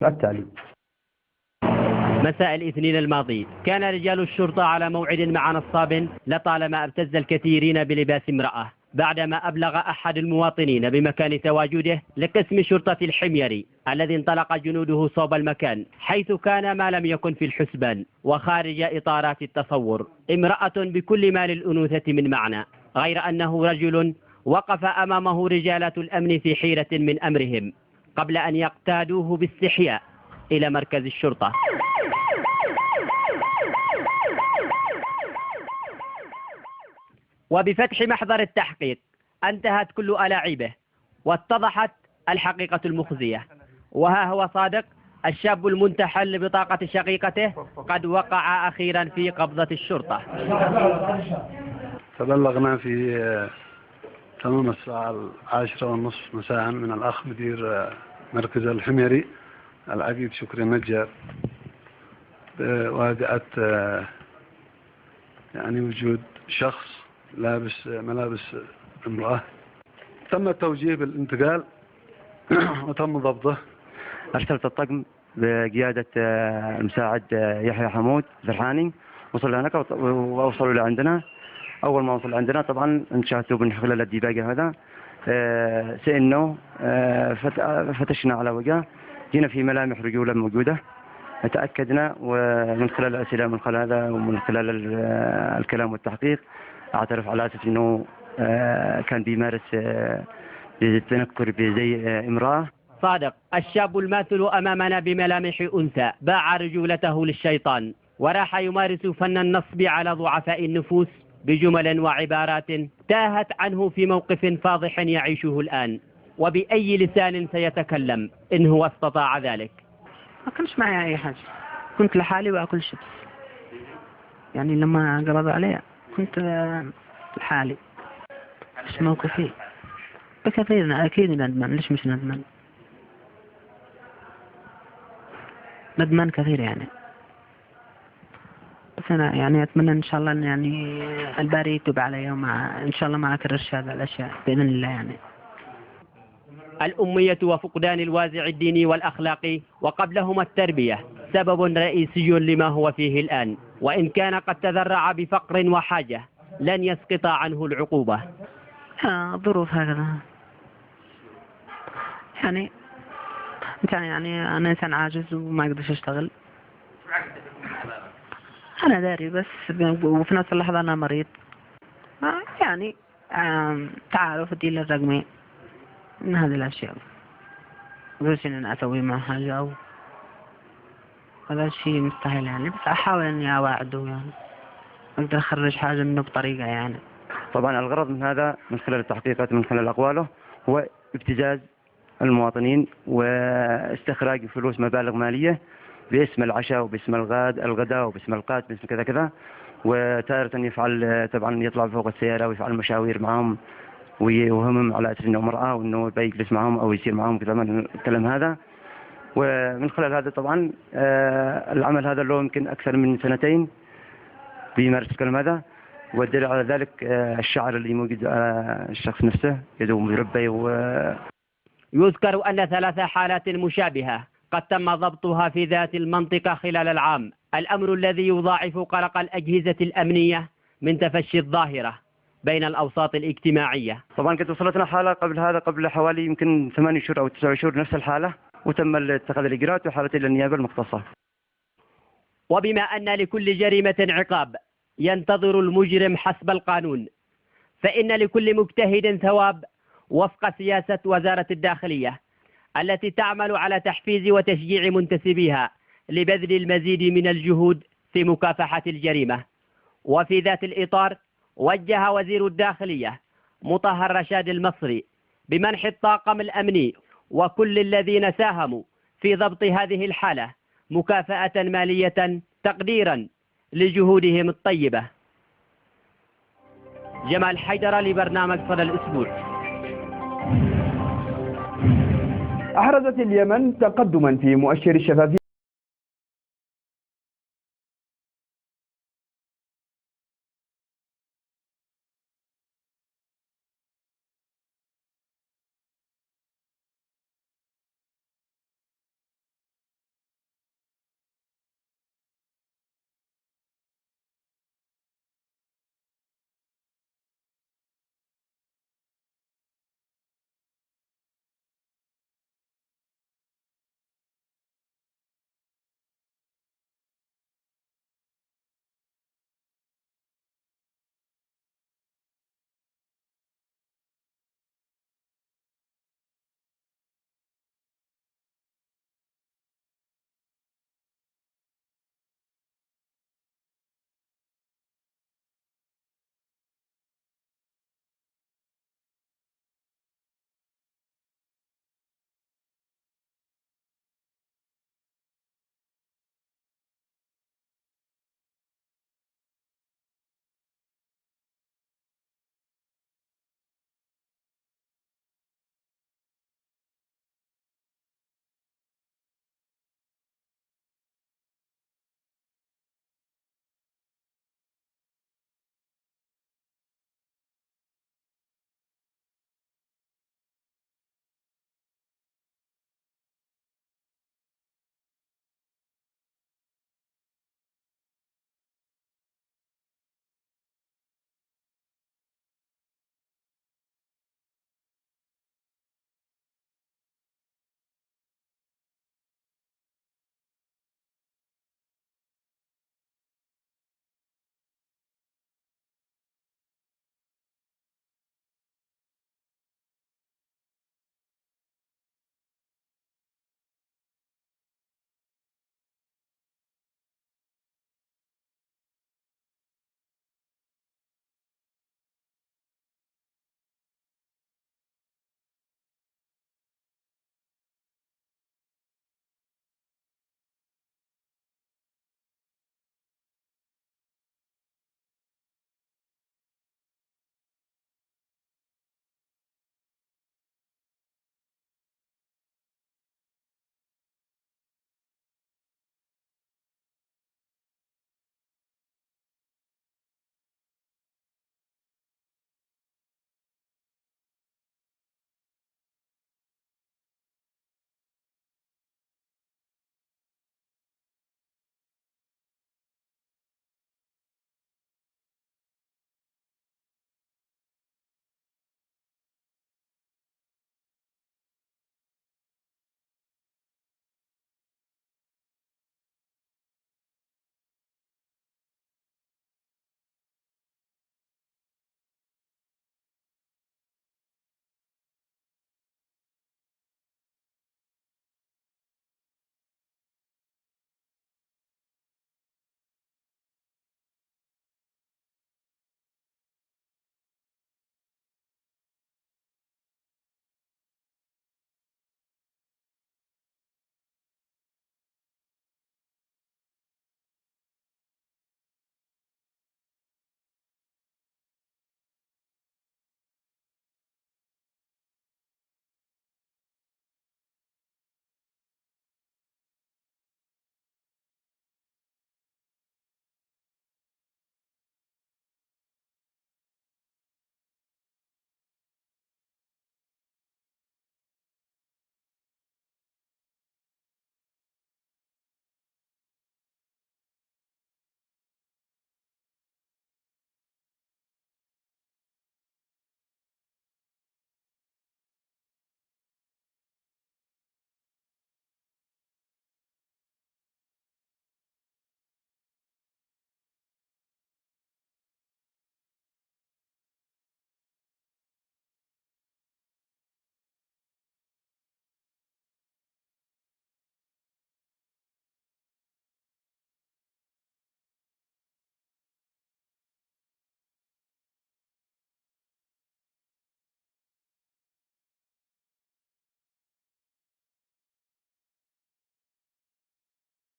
التالي. مساء الاثنين الماضي كان رجال الشرطة على موعد مع نصاب لطالما ابتز الكثيرين بلباس امرأة بعدما أبلغ أحد المواطنين بمكان تواجده لقسم شرطة الحميري الذي انطلق جنوده صوب المكان، حيث كان ما لم يكن في الحسبان وخارج إطارات التصور امرأة بكل ما للأنوثة من معنى، غير أنه رجل وقف أمامه رجالات الأمن في حيرة من أمرهم قبل أن يقتادوه باستحياء إلى مركز الشرطة. وبفتح محضر التحقيق انتهت كل ألاعيبه واتضحت الحقيقة المخزية، وها هو صادق الشاب المنتحل لبطاقة شقيقته قد وقع أخيرا في قبضة الشرطة. تبلغنا في تمام الساعة 10:30 مساء من الأخ مدير مركز الحميري العقيد شكري نجار بوادعة وجود شخص لابس ملابس امرأة. تم التوجيه بالانتقال وتم ضبطه. أرسلت الطقم بقيادة المساعد يحيى حمود زرحاني، وصل هناك ووصلوا لعندنا. أول ما وصل عندنا طبعا انشاهدوا من خلال الديباجة هذا سئلنا، فتشنا على وجهه، جينا في ملامح رجولة موجودة، تأكدنا ومن خلال الأسئلة من خلال هذا ومن خلال الكلام والتحقيق اعترف على أساس أنه كان بيمارس التنكر بزي امرأة. صادق الشاب الماثل أمامنا بملامح أنثى باع رجولته للشيطان وراح يمارس فن النصب على ضعفاء النفوس بجمل وعبارات تاهت عنه في موقف فاضح يعيشه الآن، وبأي لسان سيتكلم إن هو استطاع ذلك. ما كانش معي أي حاجة، كنت لحالي وأكل شيبس. يعني لما قبضوا علي كنت لحالي. مش موقفي بكثير، أكيد ندمان. ليش مش ندمان؟ ندمان كثير يعني. بس أنا أتمنى إن شاء الله أن الباري يتوب علي ومع إن شاء الله ما أكررش هذا الأشياء بإذن الله الأمية وفقدان الوازع الديني والأخلاقي وقبلهما التربية سبب رئيسي لما هو فيه الآن، وإن كان قد تذرع بفقر وحاجة لن يسقط عنه العقوبة. ظروف هكذا يعني أنا إنسان عاجز وما أقدرش أشتغل. أنا داري، بس وفي نفس اللحظة أنا مريض. تعارف الدين الرقمي من هذه الأشياء، مقدرش إن أنا أسوي معه حاجة أو هذا شيء مستحيل بس أحاول إني أواعده أقدر أخرج حاجة منه بطريقة طبعا الغرض من هذا من خلال التحقيقات من خلال أقواله هو ابتزاز المواطنين واستخراج فلوس مبالغ مالية باسم العشاء وباسم الغداء وباسم القات باسم كذا كذا، وتارة يفعل طبعا يطلع فوق السيارة ويفعل مشاوير معهم ويوهمهم على أساس أنه مرأة وأنه بيجلس معهم أو يصير معهم الكلام هذا. ومن خلال هذا طبعا العمل هذا له يمكن أكثر من 2 بيمارس الكلام هذا، والدليل على ذلك الشعر اللي موجود على الشخص نفسه يده مربي. يذكر أن 3 حالات مشابهة قد تم ضبطها في ذات المنطقة خلال العام، الأمر الذي يضاعف قلق الأجهزة الأمنية من تفشي الظاهرة بين الأوساط الاجتماعية. طبعا كانت وصلتنا حالة قبل حوالي يمكن 8 شهور أو 9 شهور نفس الحالة، وتم اتخاذ الإجراءات وحالة إلى النيابة المختصة. وبما أن لكل جريمة عقاب ينتظر المجرم حسب القانون، فإن لكل مجتهد ثواب وفق سياسة وزارة الداخلية التي تعمل على تحفيز وتشجيع منتسبيها لبذل المزيد من الجهود في مكافحة الجريمة. وفي ذات الإطار وجه وزير الداخلية مطهر رشاد المصري بمنح الطاقم الأمني وكل الذين ساهموا في ضبط هذه الحالة مكافأة مالية تقديرا لجهودهم الطيبة. جمال حيدر لبرنامج صدى الأسبوع. أحرزت اليمن تقدما في مؤشر الشفافية